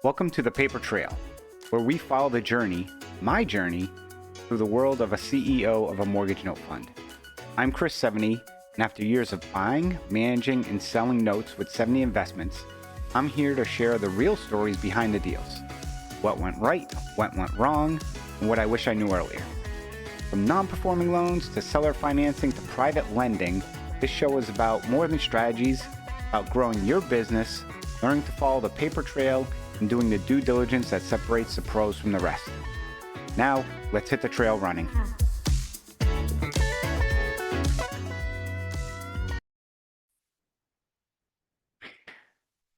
Welcome to the Paper Trail, where we follow the journey, my journey, through the world of a CEO of a mortgage note fund. I'm Chris 70, and after years of buying, managing, and selling notes with 70 investments, I'm here to share the real stories behind the deals. What went right, what went wrong, and what I wish I knew earlier. From non-performing loans to seller financing to private lending, this show is about more than strategies, about growing your business, learning to follow the paper trail, and doing the due diligence that separates the pros from the rest. Now, let's hit the trail running.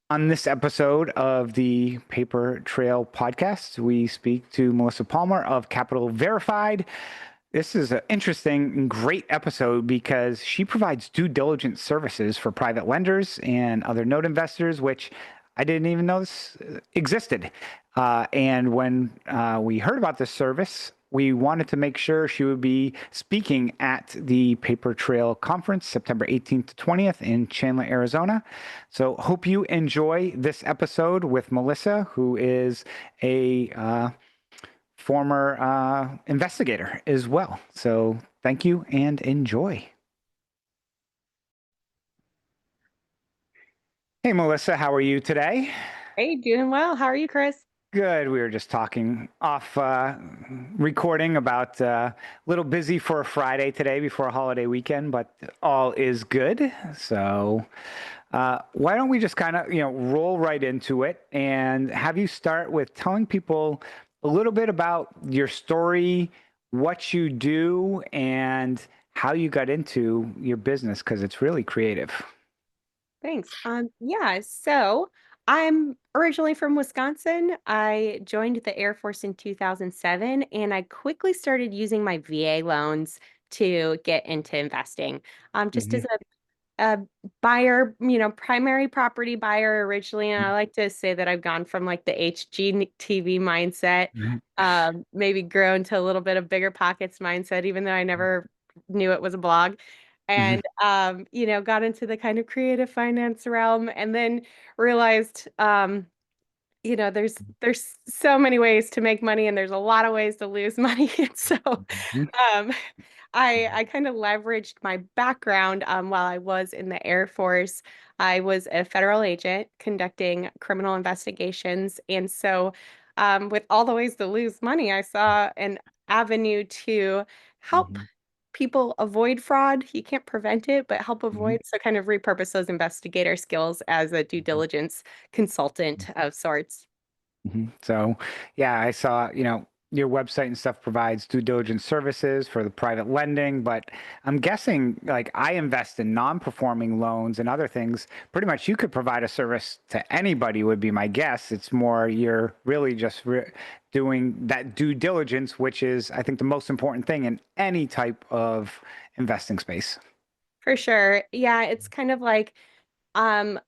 On this episode of the Paper Trail podcast, we speak to Melissa Palmer of Capital Verified. This is an interesting and great episode because she provides due diligence services for private lenders and other note investors, which I didn't even know this existed. And when we heard about this service, we wanted to make sure she would be speaking at the Paper Trail Conference, September 18th to 20th in Chandler, Arizona. So hope you enjoy this episode with Melissa, who is a former investigator as well. So thank you and enjoy. Hey, Melissa, how are you today? Hey, doing well. How are you, Chris? Good. We were just talking off recording about a little busy for a Friday today before a holiday weekend, but all is good. So why don't we just kind of, roll right into it and have you start with telling people a little bit about your story, what you do, and how you got into your business, because it's really creative. Thanks. So I'm originally from Wisconsin. I joined the Air Force in 2007, and I quickly started using my VA loans to get into investing. Just Hmm. as a buyer, primary property buyer originally, and I like to say that I've gone from like the HGTV mindset, maybe grown to a little bit of bigger pockets mindset, even though I never knew it was a blog. Hmm. And got into the kind of creative finance realm and then realized there's so many ways to make money and there's a lot of ways to lose money. And so um I kind of leveraged my background while I was in the Air Force. I was a federal agent conducting criminal investigations. And so with all the ways to lose money, I saw an avenue to help Hmm. people avoid fraud. You can't prevent it, but help Hmm. avoid. So kind of repurpose those investigator skills as a due diligence consultant of sorts. So, yeah, I saw, your website and stuff provides due diligence services for the private lending, but I'm guessing like I invest in non-performing loans and other things. Pretty much you could provide a service to anybody would be my guess. It's more you're really just doing that due diligence, which is, I think, the most important thing in any type of investing space. For sure. Yeah, it's kind of like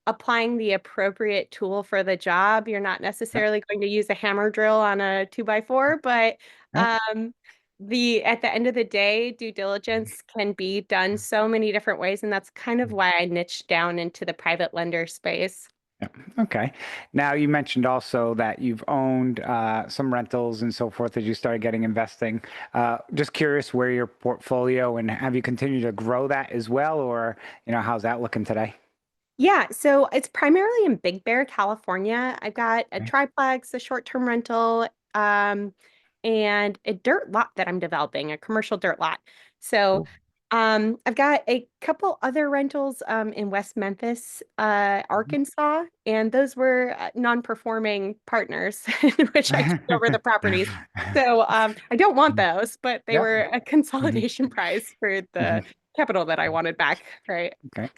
applying the appropriate tool for the job. You're not Yep. necessarily going to use a hammer drill on a 2x4, but Yep. the at the end of the day, due diligence can be done so many different ways, and that's kind of why I niched down into the private lender space. Yeah. Okay. Now you mentioned also that you've owned some rentals and so forth as you started getting investing. Just curious where your portfolio and have you continued to grow that as well, or how's that looking today? Yeah, so it's primarily in Big Bear, California. I've got a Okay. triplex, a short-term rental, and a dirt lot that I'm developing, a commercial dirt lot. So, Cool. I've got a couple other rentals in West Memphis, Arkansas, and those were non-performing partners in which I took over the properties. So, I don't want those, but they Yep. were a Mhm. consolidation prize for the Mhm. capital that I wanted back, right? Okay.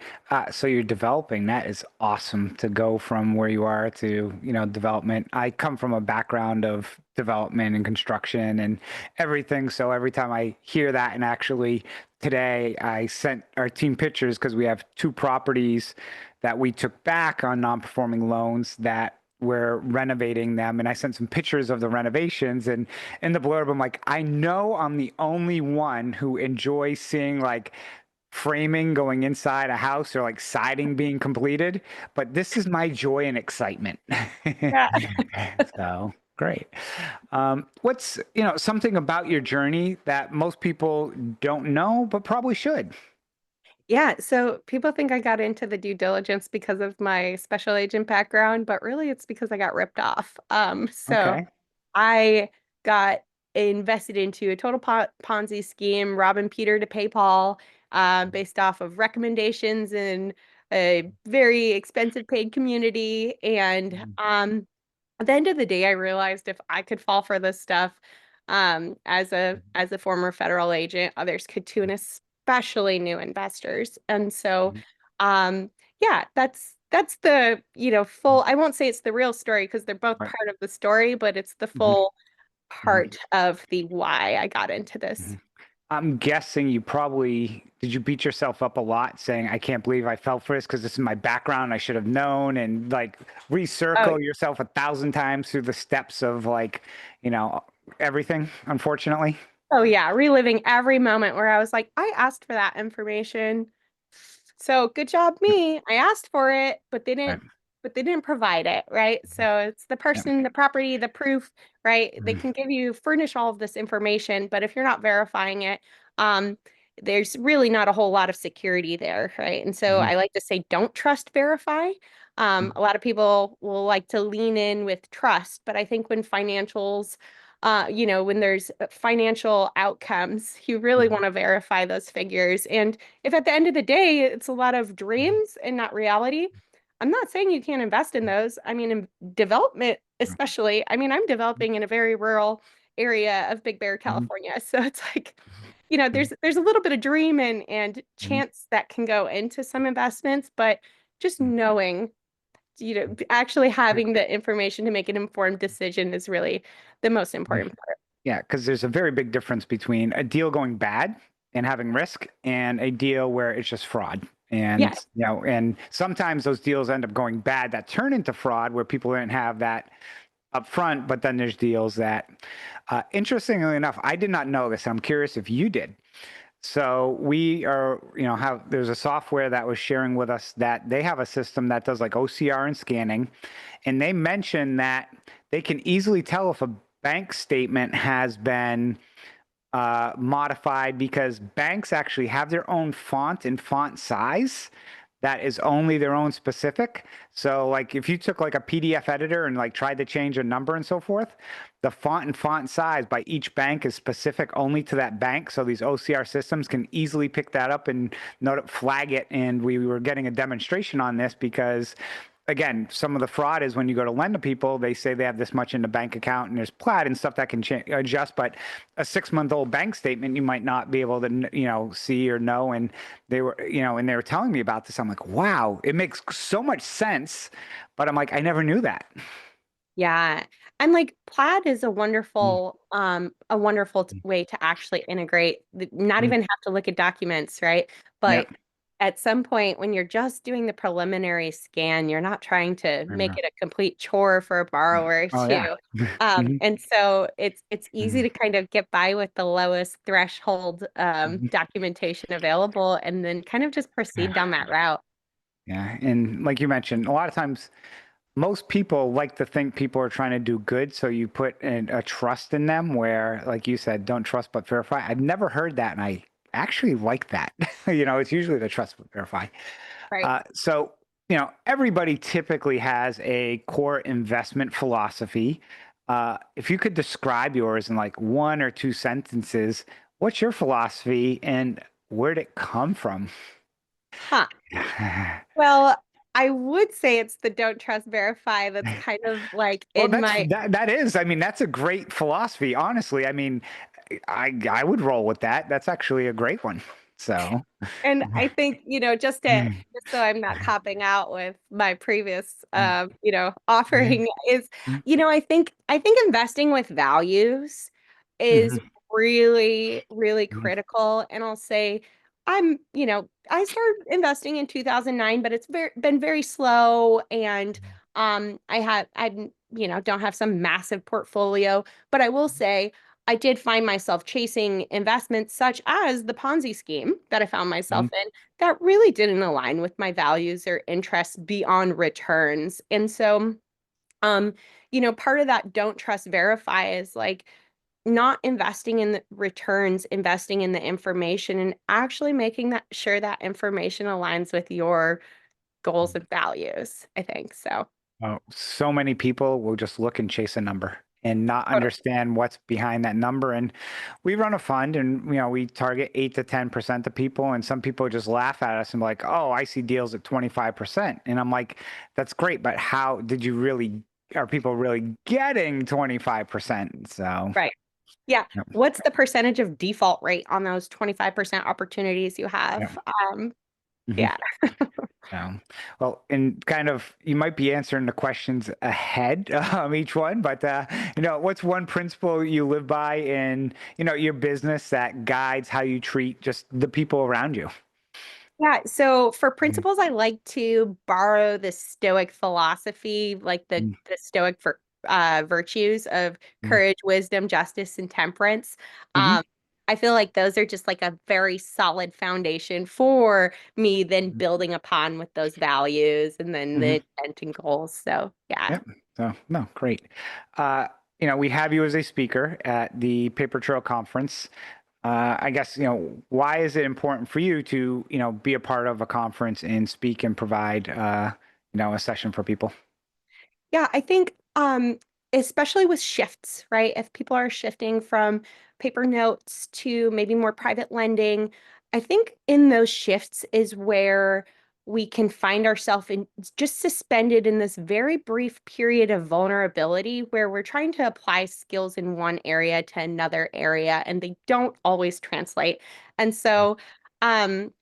So you're developing. That is awesome to go from where you are to, development. I come from a background of development and construction and everything. So every time I hear that, and actually today I sent our team pictures because we have two properties that we took back on non-performing loans that we're renovating them. And I sent some pictures of the renovations and in the blurb, I'm like, I know I'm the only one who enjoys seeing like framing going inside a house or like siding being completed, but this is my joy and excitement. Yeah. So great. What's, something about your journey that most people don't know, but probably should? Yeah, so people think I got into the due diligence because of my special agent background, but really it's because I got ripped off. So Okay. I got invested into a total Ponzi scheme, robbing Peter to pay Paul, based off of recommendations in a very expensive paid community. And at the end of the day, I realized if I could fall for this stuff, as a former federal agent, others could too, and especially new investors. And so, yeah, that's the, full. I won't say it's the real story because they're both Right. part of the story, but it's the Mhm. full Mhm. part of the why I got into this. Mhm. I'm guessing you probably did you beat yourself up a lot saying, I can't believe I fell for this because this is my background. I should have known and like Oh, recircle yourself 1,000 times through the steps of like, you know, everything, unfortunately. oh yeah, reliving every moment where I was like, I asked for that information. So good job Yep. me. I asked for it, Right. but they didn't provide it, right? So it's the Yep. person, the property, the proof, right? They Mhm. can furnish all of this information, but if you're not verifying it, um, there's really not a whole lot of security there, right? And so Mhm. I like to say, don't trust, verify. A lot of people will like to lean in with trust, but I think when when there's financial outcomes, you really Mhm. want to verify those figures. And if at the end of the day, it's a lot of dreams and not reality, I'm not saying you can't invest in those. I mean, in development, especially, I mean, I'm developing in a very rural area of Big Bear, Mhm. California. So it's like, Mhm. there's a little bit of dream and Mhm. chance that can go into some investments, but just Mhm. knowing actually Mhm. having the information to make an informed decision is really the most important part. Yeah, because there's a very big difference between a deal going bad and having risk and a deal where it's just fraud. And, Yes. and sometimes those deals end up going bad that turn into fraud where people didn't have that up front, but then there's deals that, interestingly enough, I did not know this. I'm curious if you did. So we are, have there's a software that was sharing with us that they have a system that does like OCR and scanning, and they mentioned that they can easily tell if a bank statement has been modified because banks actually have their own font and font size that is only their own specific. So like if you took like a PDF editor and like tried to change a number and so forth, the font and font size by each bank is specific only to that bank. So these OCR systems can easily pick that up and flag it. And we were getting a demonstration on this because again, some of the fraud is when you go to lend to people, they say they have this much in the bank account and there's plat and stuff that can adjust. But a 6-month-old bank statement, you might not be able to, see or know. And they were, and they were telling me about this. I'm like, wow, it makes so much sense. But I'm like, I never knew that. Yeah. And like Plaid is Mm, a wonderful mm, way to actually integrate, not mm. even have to look at documents, right? Yeah. But at some point when you're just doing the preliminary scan, you're not trying to I make know. it a complete chore for a borrower Oh, to. yeah. Mhm, And so it's easy mhm, to kind of get by with the lowest threshold mhm. documentation available and then kind of just proceed down that Yeah. route. Yeah. And like you mentioned, a lot of times most people like to think people are trying to do good, so you put a trust in them where, like you said, don't trust but verify. I've never heard that, and I actually like that. It's usually the trust but verify. Right. So, everybody typically has a core investment philosophy. If you could describe yours in like one or two sentences, what's your philosophy and where'd it come from? Huh. Well, I would say it's the don't trust, verify that's kind of like Well, in my that is. I mean, that's a great philosophy. Honestly, I mean, I would roll with that. That's actually a great one. So, and I think, just so I'm not copping out with my previous offering is, I think investing with values is really, really critical. And I'll say I started investing in 2009, but it's been very slow and I don't have some massive portfolio, but I will say I did find myself chasing investments such as the Ponzi scheme that I found myself Mhm. in that really didn't align with my values or interests beyond returns. And so, um, part of that don't trust verify is like not investing in the returns, investing in the information and actually making that sure that information aligns with your goals and values, I think. So, Oh, so many people will just look and chase a number and not totally. understand what's behind that number. And we run a fund and we target 8 to 10% of people. And some people just laugh at us and be like, oh, I see deals at 25%. And I'm like, that's great, but how did you really are people really getting 25%? So Right. Yeah. yep, What's the percentage of default rate on those 25% opportunities you yep. have? Mhm. Yeah. So, well, and kind of you might be answering the questions ahead each one, but what's one principle you live by in your business that guides how you treat just the people around you? Yeah, so for Mhm. principles, I like to borrow the Stoic philosophy, like the Stoic for virtues of Mhm. courage, wisdom, justice, and temperance. Mhm. Um, I feel like those are just like a very solid foundation for me then Mhm. building upon with those values and then Mhm. the intent and goals. So yeah. Yep. So no, great. Uh, we have you as a speaker at the Paper Trail Conference. I guess, why is it important for you to, be a part of a conference and speak and provide, a session for people? Yeah, I think especially with shifts, right? If people are shifting from paper notes to maybe more private lending, I think in those shifts is where we can find ourselves in just suspended in this very brief period of vulnerability where we're trying to apply skills in one area to another area and they don't always translate. And so um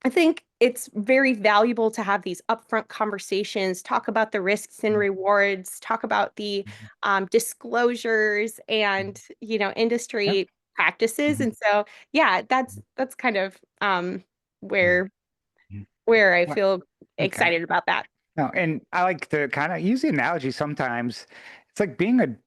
I think it's very valuable to have these upfront conversations, talk about the risks and rewards, talk about the Mhm. disclosures and Yep. industry practices. Mhm. And so, yeah, that's kind of Mhm. where Mhm. where I What? feel Okay. excited about that. No, and I like to kind of use the analogy sometimes. It's like being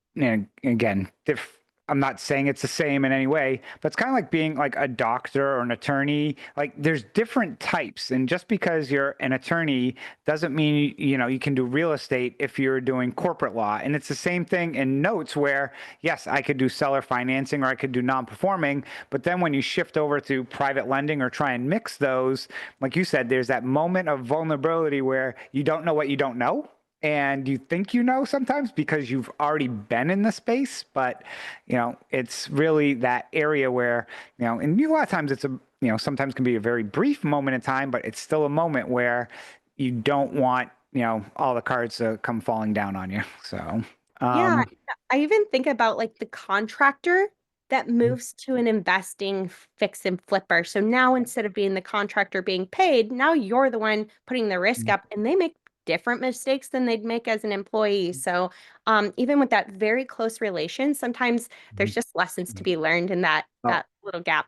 again, if I'm not saying it's the same in any way, but it's kind of like being like a doctor or an attorney. Like there's different types. And just because you're an attorney doesn't mean, you can do real estate if you're doing corporate law. And it's the same thing in notes where, yes, I could do seller financing or I could do non-performing. But then when you shift over to private lending or try and mix those, like you said, there's that moment of vulnerability where you don't know what you don't know. And you think sometimes because you've already been in the space, but it's really that area where, and a lot of times it's sometimes can be a very brief moment in time, but it's still a moment where you don't want, all the cards to come falling down on you. So, Yeah, um, I even think about like the contractor that moves to an investing fix and flipper. So now instead of being the contractor being paid, now you're the one putting the risk up and they make different mistakes than they'd make as an employee. So even with that very close relation, sometimes there's just lessons to be learned in that oh, little gap.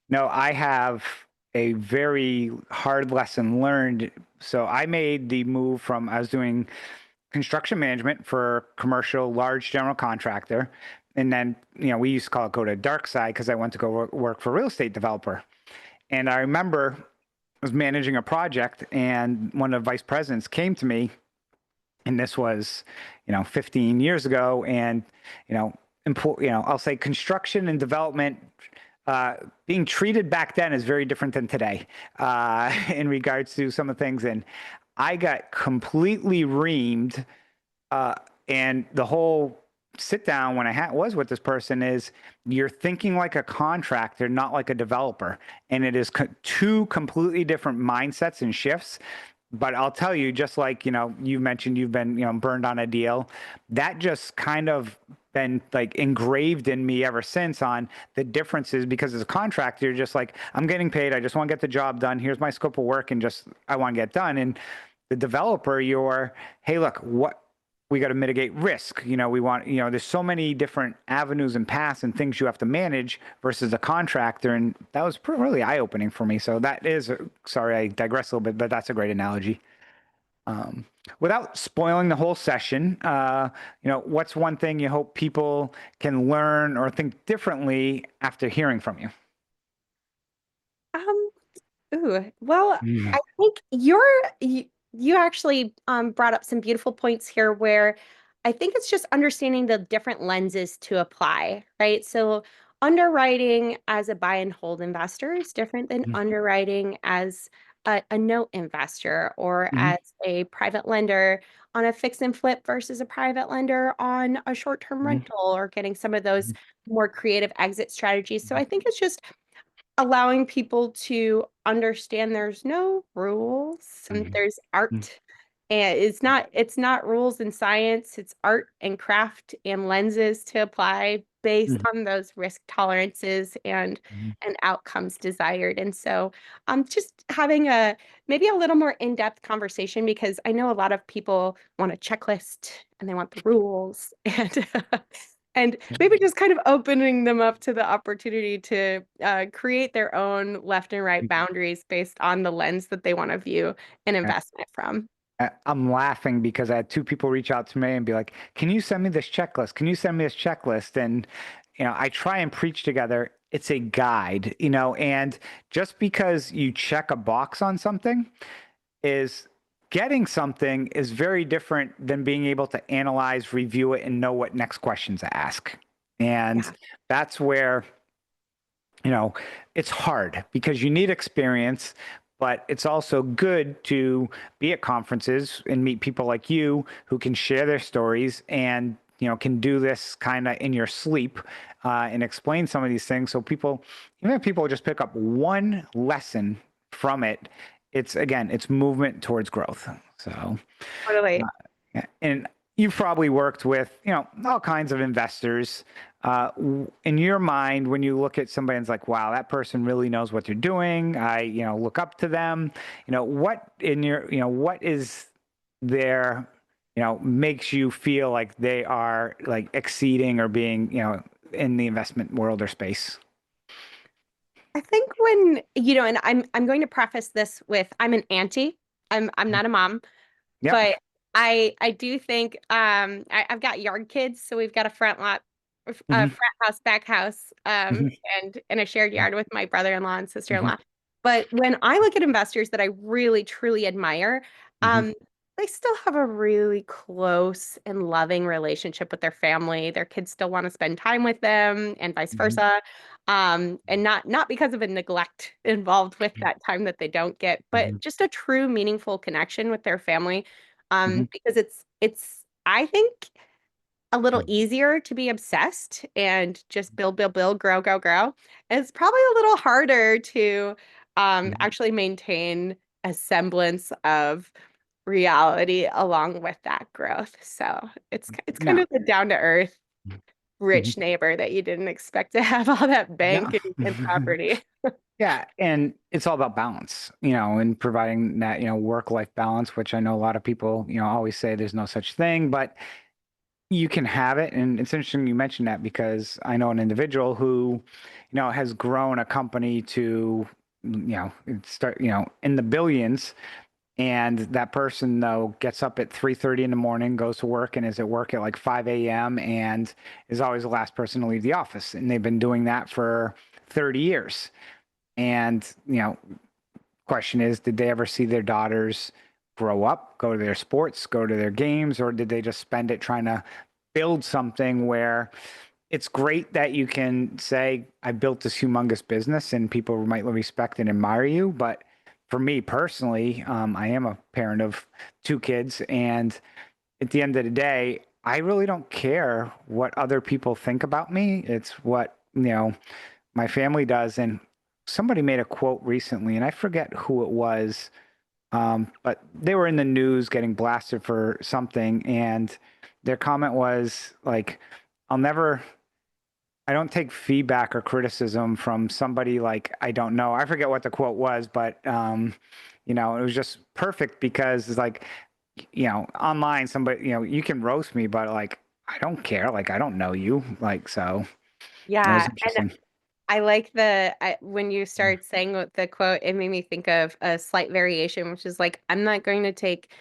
no, I have a very hard lesson learned. So I made the move from I was doing construction management for commercial large general contractor. And then, we used to call it go to dark side because I went to go work for a real estate developer. And I remember I was managing a project and one of the vice presidents came to me and this was, 15 years ago. And, I'll say construction and development uh, being treated back then is very different than today in regards to some of the things. And I got completely reamed uh, and the whole sit down when I was with this person is you're thinking like a contractor, not like a developer. And it is two completely different mindsets and shifts. But I'll tell you, just like, you mentioned you've been, burned on a deal, that just kind of been like engraved in me ever since on the differences because as a contractor, you're just like, I'm getting paid. I just want to get the job done. Here's my scope of work and just, I want to get done. And the developer, you're, hey, look, what we got to mitigate risk. We want, there's so many different avenues and paths and things you have to manage versus a contractor. And that was really eye opening for me. So that is, sorry, I digress a little bit, but that's a great analogy. Um, Without spoiling the whole session, what's one thing you hope people can learn or think differently after hearing from you? Um, well, Mm, I think you actually brought up some beautiful points here where I think it's just understanding the different lenses to apply, right? So underwriting as a buy and hold investor is different than mm, underwriting as a note investor or mhm, as a private lender on a fix and flip versus a private lender on a short-term mhm, rental or getting some of those mhm, more creative exit strategies. So mhm, I think it's just allowing people to understand there's no rules and mhm, there's mhm, art, and it's not rules and science, it's art and craft and lenses to apply based mhm, on those risk tolerances mhm, and outcomes desired. And so just having a maybe a little more in-depth conversation, because I know a lot of people want a checklist and they want the rules and maybe just kind of opening them up to the opportunity to create their own left and right mhm. boundaries based on the lens that they want to view an investment from. I'm laughing because I had two people reach out to me and be like, "Can you send me this checklist? Can you send me this checklist?" And I try and preach together. It's a guide, and just because you check a box on something is getting something is very different than being able to analyze, review it, and know what next questions to ask. And Yeah, that's where it's hard because you need experience, but it's also good to be at conferences and meet people like you who can share their stories and, can do this kind of in your sleep and explain some of these things. So even if people just pick up one lesson from it, it's movement towards growth. So, totally. yeah. And you've probably worked with, all kinds of investors. In your mind, when you look at somebody and it's like, wow, that person really knows what they're doing. I, look up to them. What is their, makes you feel like they are like exceeding or being, in the investment world or space? I think and I'm going to preface this with I'm an auntie. I'm not a mom, Yep. but I do think I've got yard kids, so we've got a Hmm. front house, back house, Hmm. and a shared yard with my brother-in-law and sister-in-law. But when I look at investors that I really truly admire, Hmm. um, they still have a really close and loving relationship with their family. Their kids still want to spend time with them, and vice Hmm. versa. And not because of a neglect involved with that time that they don't get, but Hmm. just a true meaningful connection with their family. Hmm. Because it's I think a little Hmm. easier to be obsessed and just build, build, build, grow, grow, grow. It's probably a little harder to actually maintain a semblance of reality along with that growth. So it's kind No. of the down to earth Mhm. rich neighbor that you didn't expect to have all that Yeah. bank and property. Yeah, and it's all about balance, and providing that, work-life balance, which I know a lot of people, always say there's no such thing, but you can have it. And it's interesting you mentioned that because I know an individual who, has grown a company to, start, in the billions. And that person though gets up at 3:30 in the morning, goes to work and is at work at like 5 a.m. and is always the last person to leave the office. And they've been doing that for 30 years. And, question is, did they ever see their daughters grow up, go to their sports, go to their games, or did they just spend it trying to build something where it's great that you can say, I built this humongous business and people might respect and admire you. But for me personally, I am a parent of two kids. And at the end of the day, I really don't care what other people think about me. It's what, my family does. And somebody made a quote recently, and I forget who it was, but they were in the news getting blasted for something. And their comment was like, I'll never I don't take feedback or criticism from somebody like I don't know. I forget what the quote was, but it was just perfect because it's like, online somebody, you can roast me, but like I don't care. Like I don't know you. Like so that was Yeah, and interesting. I like when you started saying the quote, it made me think of a slight variation, which is like, I'm not going to take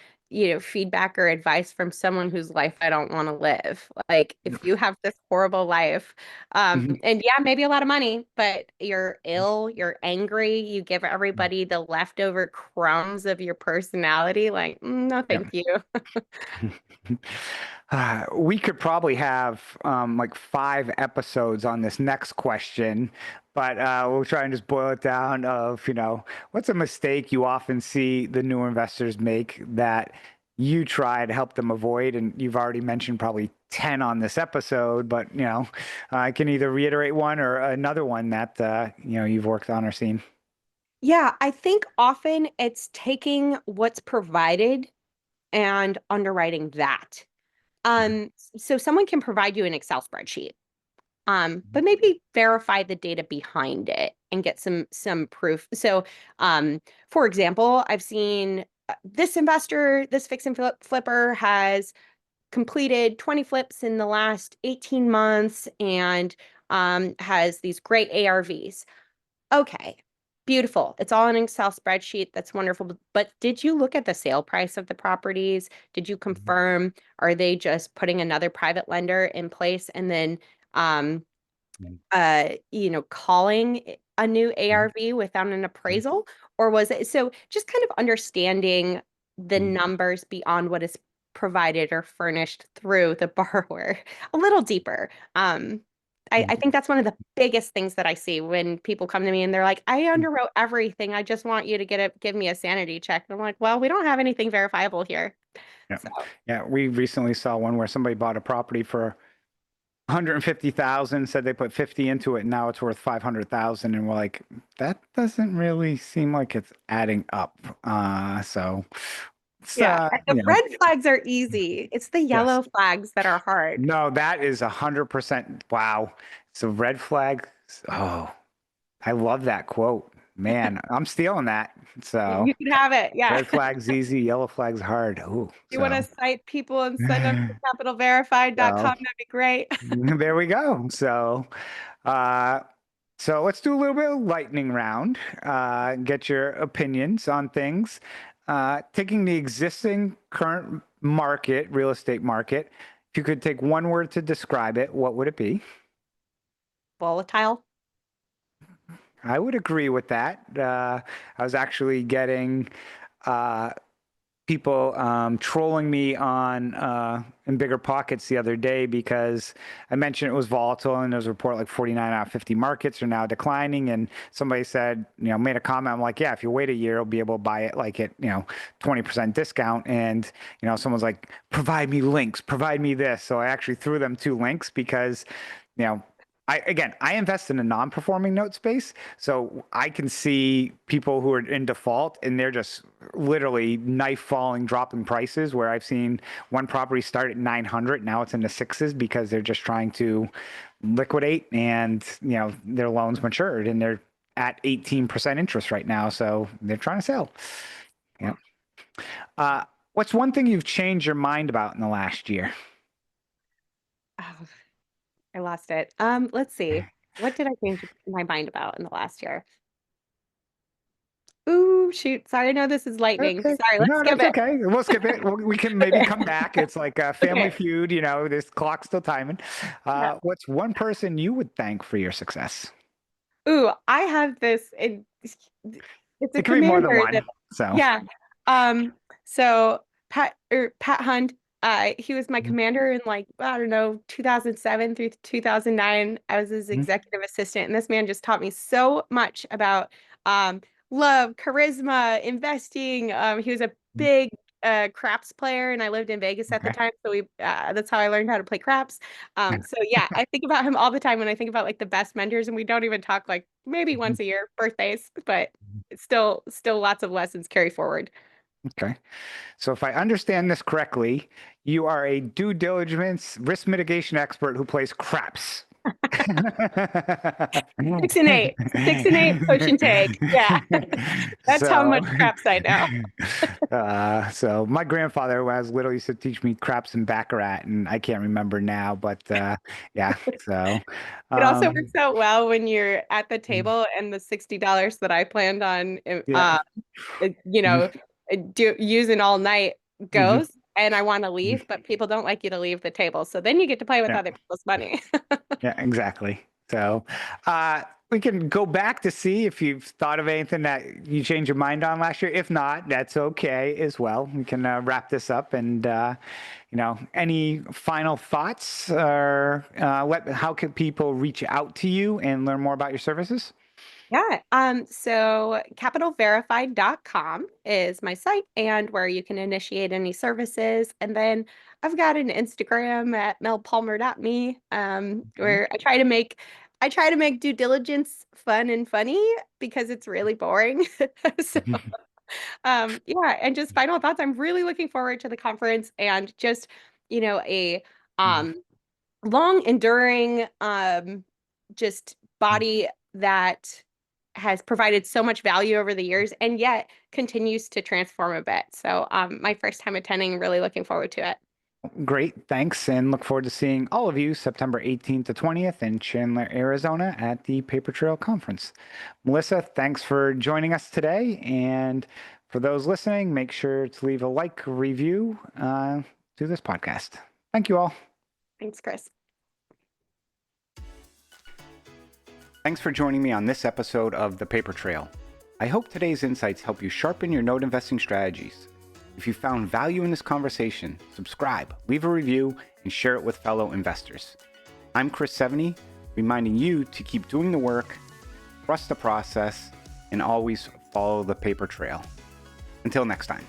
feedback or advice from someone whose life I don't want to live. Like if you have this horrible life, Mhm. and yeah, maybe a lot of money, but you're ill, you're angry, you give everybody the leftover crumbs of your personality, like, no, Yeah. thank you. We could probably have like 5 episodes on this next question, but we'll try and just boil it down of, what's a mistake you often see the new investors make that you try to help them avoid? And you've already mentioned probably 10 on this episode, but, I can either reiterate one or another one that, you've worked on or seen. Yeah, I think often it's taking what's provided and underwriting that. So someone can provide you an Excel spreadsheet, but maybe verify the data behind it and get some proof. So, for example, I've seen this investor, this fix and flipper has completed 20 flips in the last 18 months and has these great ARVs. Okay, beautiful. It's all in an Excel spreadsheet. That's wonderful. But did you look at the sale price of the properties? Did you confirm? Are they just putting another private lender in place and then um, calling a new ARV without an appraisal? Or was it so just kind of understanding the numbers beyond what is provided or furnished through the borrower a little deeper? I think that's one of the biggest things that I see when people come to me and they're like, I underwrote everything. I just want you to give me a sanity check. And I'm like, well, we don't have anything verifiable here. Yeah. So Yeah. We recently saw one where somebody bought a property for 150,000, said they put 50 into it, and now it's worth 500,000, and we're like, that doesn't really seem like it's adding up. So it's yeah, the you know, red flags are easy. It's the yes. yellow flags that are hard. No, that is 100% wow. So red flag. Oh, I love that quote. Man, I'm stealing that. So You can have it. Yeah. red flag's easy, yellow flag's hard. Oh, You want to cite people and send them to capitalverified.com, so that'd be great. there we go. Uh, so let's do a little bit of lightning round. Get your opinions on things. Taking the existing current market, real estate market, if you could take one word to describe it, what would it be? Volatile. I would agree with that. I was actually getting uh, people trolling me on in Bigger Pockets the other day because I mentioned it was volatile and there was a report like 49 out of 50 markets are now declining. And somebody said, made a comment. I'm like, yeah, if you wait a year, you'll be able to buy it like at, 20% discount. And, someone's like, provide me links, provide me this. So I actually threw them 2 links because, you know, I invest in a non-performing note space, so I can see people who are in default and they're just literally knife falling, dropping prices. Where I've seen one property start at 900, now it's in the sixes because they're just trying to liquidate, and their loans matured and they're at 18% interest right now, so they're trying to sell. Yeah. What's one thing you've changed your mind about in the last year? Oh, I lost it. Let's see. What did I change my mind about in the last year? Ooh, shoot. Sorry, no, this is lightning. Okay. Sorry, let's No, skip that's it. okay. We'll skip it. We can maybe come back. It's like a Family Okay. Feud, this clock's still timing. Yeah. What's one person you would thank for your success? Ooh, I have this. It's a It can be more than commander one. that, So, yeah. So Pat Hunt, he was my commander in like, I don't know, 2007 through 2009. I was his mhm, executive assistant, and this man just taught me so much about um love, charisma, investing. He was a mhm. big craps player, and I lived in Vegas at the Okay. time, so we that's how I learned how to play craps. So yeah, I think about him all the time when I think about like the best mentors, and we don't even talk like maybe once a year, birthdays, but it's still lots of lessons carry forward. Okay. So if I understand this correctly, you are a due diligence risk mitigation expert who plays craps. 6 and 8, 6 and 8, push and take. Yeah, that's how So, much craps I know. so my grandfather, when I was little, used to teach me craps and baccarat, and I can't remember now, but yeah. So, It also works um, out well when you're at the table and the $60 that I planned on, yeah. you know, using all night Hmm. goes and I want to leave, but people don't like you to leave the table. So then you get to play with Yeah. other people's money. Yeah, exactly. So we can go back to see if you've thought of anything that you changed your mind on last year. If not, that's okay as well. We can wrap this up and, any final thoughts or how can people reach out to you and learn more about your services? Yeah. So capitalverified.com is my site and where you can initiate any services. And then I've got an Instagram at melpalmer.me, Mhm. where I try to make due diligence fun and funny because it's really boring. So yeah, and just final thoughts. I'm really looking forward to the conference and just, a um long enduring just body that has provided so much value over the years and yet continues to transform a bit. So my first time attending, really looking forward to it. Great, thanks, and look forward to seeing all of you September 18th to 20th in Chandler, Arizona at the Paper Trail Conference. Melissa, thanks for joining us today. And for those listening, make sure to leave a like, review to this podcast. Thank you all. Thanks, Chris. Thanks for joining me on this episode of The Paper Trail. I hope today's insights help you sharpen your note investing strategies. If you found value in this conversation, subscribe, leave a review, and share it with fellow investors. I'm Chris 70, reminding you to keep doing the work, trust the process, and always follow the paper trail. Until next time.